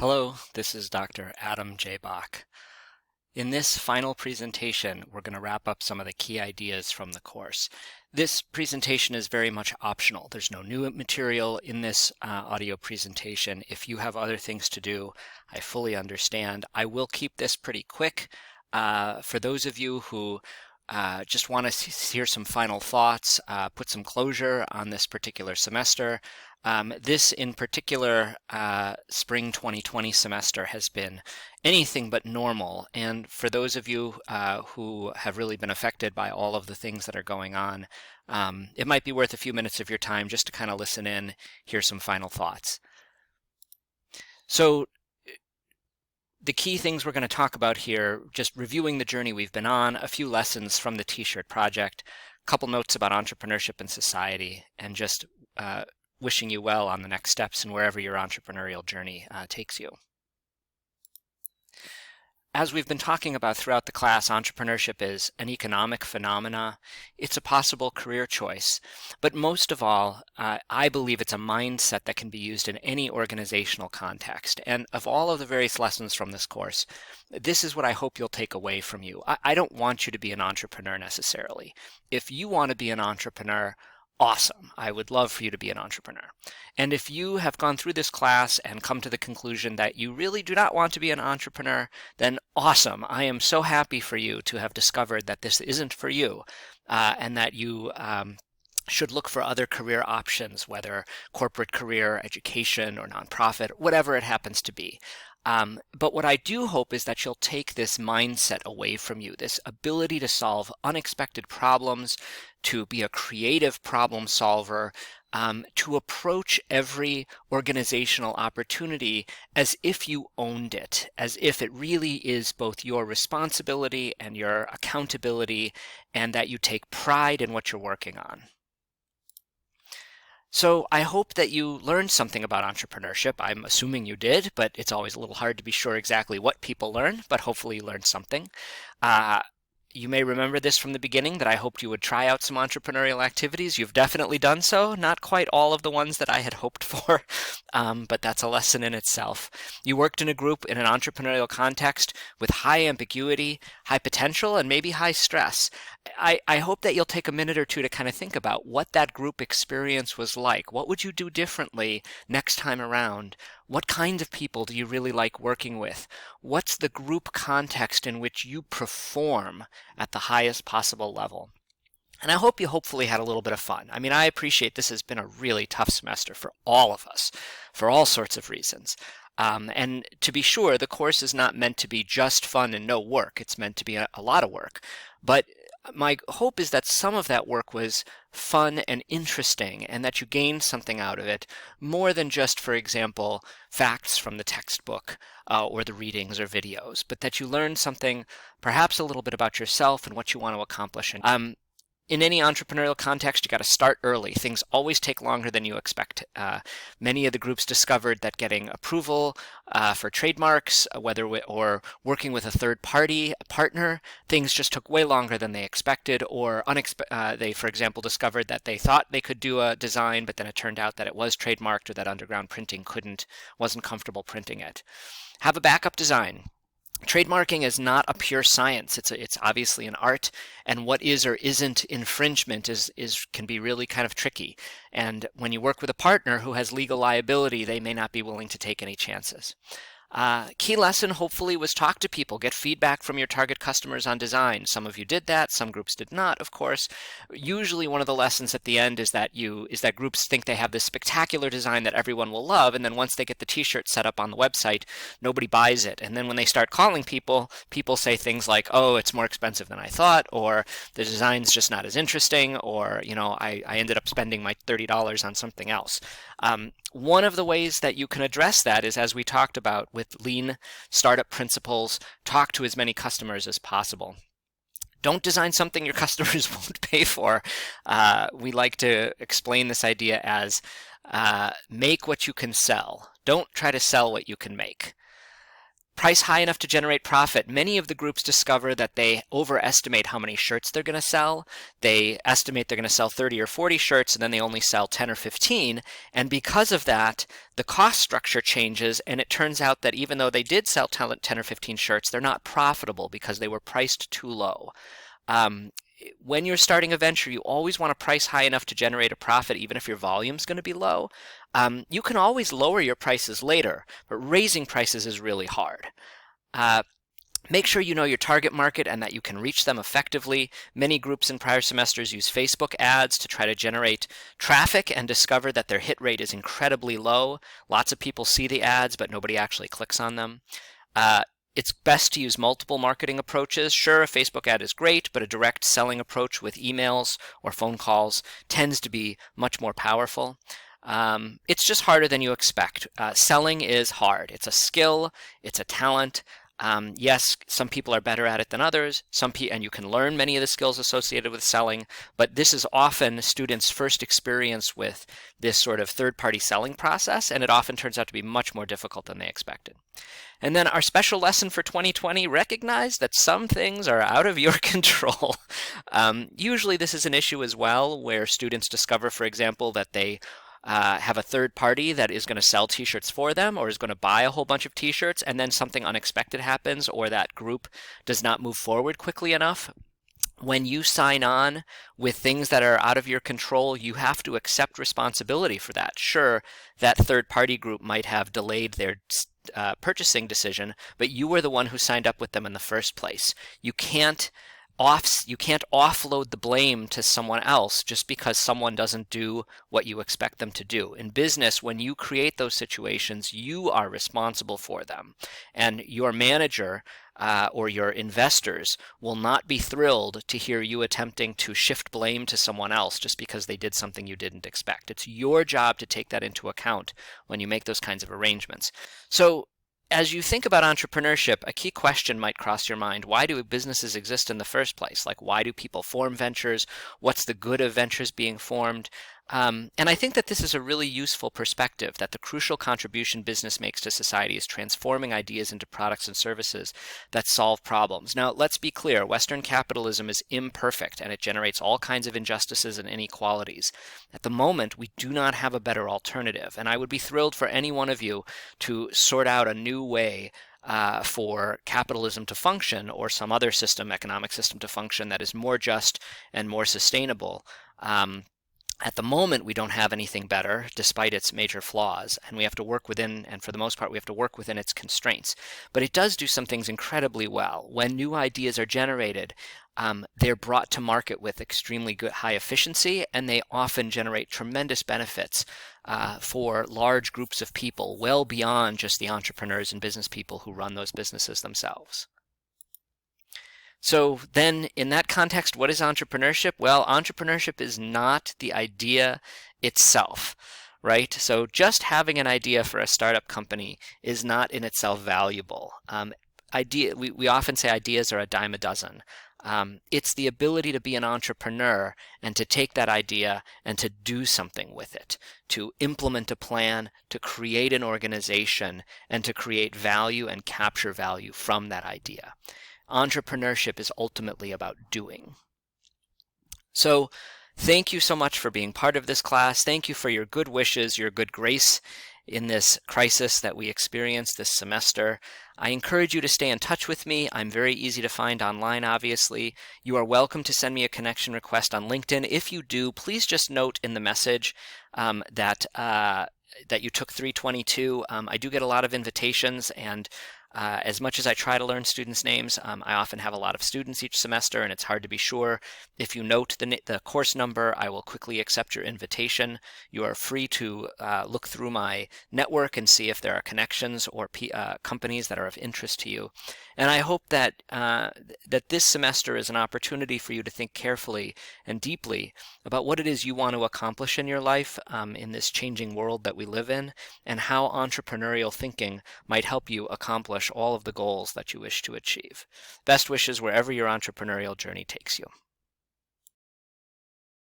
Hello, this is Dr. Adam J. Bach. In this final presentation, we're going to wrap up some of the key ideas from the course. This presentation is very much optional. There's no new material in this audio presentation. If you have other things to do, I fully understand. I will keep this pretty quick. For those of you who just want to hear some final thoughts, put some closure on this particular semester. This in particular spring 2020 semester has been anything but normal, and for those of you who have really been affected by all of the things that are going on, it might be worth a few minutes of your time just to kind of listen in, hear some final thoughts. So the key things we're going to talk about here, just reviewing the journey we've been on, a few lessons from the T-shirt project, a couple notes about entrepreneurship and society, and just wishing you well on the next steps and wherever your entrepreneurial journey takes you. As we've been talking about throughout the class, entrepreneurship is an economic phenomena. It's a possible career choice. But most of all, I believe it's a mindset that can be used in any organizational context. And of all of the various lessons from this course, this is what I hope you'll take away from you. I don't want you to be an entrepreneur necessarily. If you want to be an entrepreneur, awesome. I would love for you to be an entrepreneur. And if you have gone through this class and come to the conclusion that you really do not want to be an entrepreneur, then awesome. I am so happy for you to have discovered that this isn't for you and that you should look for other career options, whether corporate career, education, or nonprofit, whatever it happens to be. But what I do hope is that you'll take this mindset away from you, this ability to solve unexpected problems, to be a creative problem solver, to approach every organizational opportunity as if you owned it, as if it really is both your responsibility and your accountability, and that you take pride in what you're working on. So I hope that you learned something about entrepreneurship. I'm assuming you did, but it's always a little hard to be sure exactly what people learn, but hopefully you learned something. You may remember this from the beginning, that I hoped you would try out some entrepreneurial activities. You've definitely done so. Not quite all of the ones that I had hoped for, but that's a lesson in itself. You worked in a group in an entrepreneurial context with high ambiguity, high potential, and maybe high stress. I hope that you'll take a minute or two to kind of think about what that group experience was like. What would you do differently next time around? What kind of people do you really like working with? What's the group context in which you perform at the highest possible level? And I hope you hopefully had a little bit of fun. I mean, I appreciate this has been a really tough semester for all of us, for all sorts of reasons. And to be sure, the course is not meant to be just fun and no work. It's meant to be a lot of work. But my hope is that some of that work was fun and interesting, and that you gained something out of it, more than just, for example, facts from the textbook or the readings or videos, but that you learned something, perhaps a little bit about yourself and what you want to accomplish. In any entrepreneurial context, you got to start early. Things always take longer than you expect. Many of the groups discovered that getting approval for trademarks, or working with a third-party partner, things just took way longer than they expected, or they, for example, discovered that they thought they could do a design, but then it turned out that it was trademarked, or that Underground Printing wasn't comfortable printing it. Have a backup design. Trademarking is not a pure science. It's obviously an art, and what is or isn't infringement can be really kind of tricky. And when you work with a partner who has legal liability, they may not be willing to take any chances. Key lesson, hopefully, was talk to people, get feedback from your target customers on design. Some of you did that, some groups did not, of course. Usually one of the lessons at the end is that groups think they have this spectacular design that everyone will love, and then once they get the t-shirt set up on the website, nobody buys it. And then when they start calling people say things like, oh, it's more expensive than I thought, or the design's just not as interesting, or, I ended up spending my $30 on something else. One of the ways that you can address that is, as we talked about, with lean startup principles, talk to as many customers as possible. Don't design something your customers won't pay for. We like to explain this idea as make what you can sell. Don't try to sell what you can make. Price high enough to generate profit. Many of the groups discover that they overestimate how many shirts they're going to sell. They estimate they're going to sell 30 or 40 shirts, and then they only sell 10 or 15. And because of that, the cost structure changes, and it turns out that even though they did sell 10 or 15 shirts, they're not profitable because they were priced too low. When you're starting a venture, you always want to price high enough to generate a profit, even if your volume is going to be low. You can always lower your prices later, but raising prices is really hard. Make sure you know your target market and that you can reach them effectively. Many groups in prior semesters use Facebook ads to try to generate traffic and discover that their hit rate is incredibly low. Lots of people see the ads, but nobody actually clicks on them. It's best to use multiple marketing approaches. Sure, a Facebook ad is great, but a direct selling approach with emails or phone calls tends to be much more powerful. It's just harder than you expect. Selling is hard. It's a skill, it's a talent. Yes, some people are better at it than others, and you can learn many of the skills associated with selling, but this is often students' first experience with this sort of third-party selling process, and it often turns out to be much more difficult than they expected. And then our special lesson for 2020, recognize that some things are out of your control. Usually this is an issue as well, where students discover, for example, that they have a third party that is going to sell t-shirts for them or is going to buy a whole bunch of t-shirts, and then something unexpected happens or that group does not move forward quickly enough. When you sign on with things that are out of your control, you have to accept responsibility for that. Sure, that third party group might have delayed their purchasing decision, but you were the one who signed up with them in the first place. You can't offload the blame to someone else just because someone doesn't do what you expect them to do. In business, when you create those situations, you are responsible for them. And your manager or your investors will not be thrilled to hear you attempting to shift blame to someone else just because they did something you didn't expect. It's your job to take that into account when you make those kinds of arrangements. So as you think about entrepreneurship, a key question might cross your mind. Why do businesses exist in the first place? Like, why do people form ventures? What's the good of ventures being formed? And I think that this is a really useful perspective, that the crucial contribution business makes to society is transforming ideas into products and services that solve problems. Now, let's be clear, Western capitalism is imperfect and it generates all kinds of injustices and inequalities. At the moment, we do not have a better alternative, and I would be thrilled for any one of you to sort out a new way for capitalism to function, or some other economic system to function that is more just and more sustainable. At the moment, we don't have anything better, despite its major flaws, and we have to work within, and for the most part, we have to work within its constraints. But it does do some things incredibly well. When new ideas are generated, they're brought to market with extremely good high efficiency, and they often generate tremendous benefits for large groups of people, well beyond just the entrepreneurs and business people who run those businesses themselves. So then, in that context, what is entrepreneurship? Well, entrepreneurship is not the idea itself, right? So just having an idea for a startup company is not in itself valuable. We often say ideas are a dime a dozen. It's the ability to be an entrepreneur and to take that idea and to do something with it, to implement a plan, to create an organization, and to create value and capture value from that idea. Entrepreneurship is ultimately about doing. So thank you so much for being part of this class. Thank you for your good wishes, your good grace in this crisis that we experienced this semester. I encourage you to stay in touch with me. I'm very easy to find online, obviously. You are welcome to send me a connection request on LinkedIn. If you do, please just note in the message that you took 322. I do get a lot of invitations, and as much as I try to learn students' names, I often have a lot of students each semester, and it's hard to be sure. If you note the course number, I will quickly accept your invitation. You are free to look through my network and see if there are connections or companies that are of interest to you. And I hope that this semester is an opportunity for you to think carefully and deeply about what it is you want to accomplish in your life in this changing world that we live in, and how entrepreneurial thinking might help you accomplish all of the goals that you wish to achieve. Best wishes wherever your entrepreneurial journey takes you.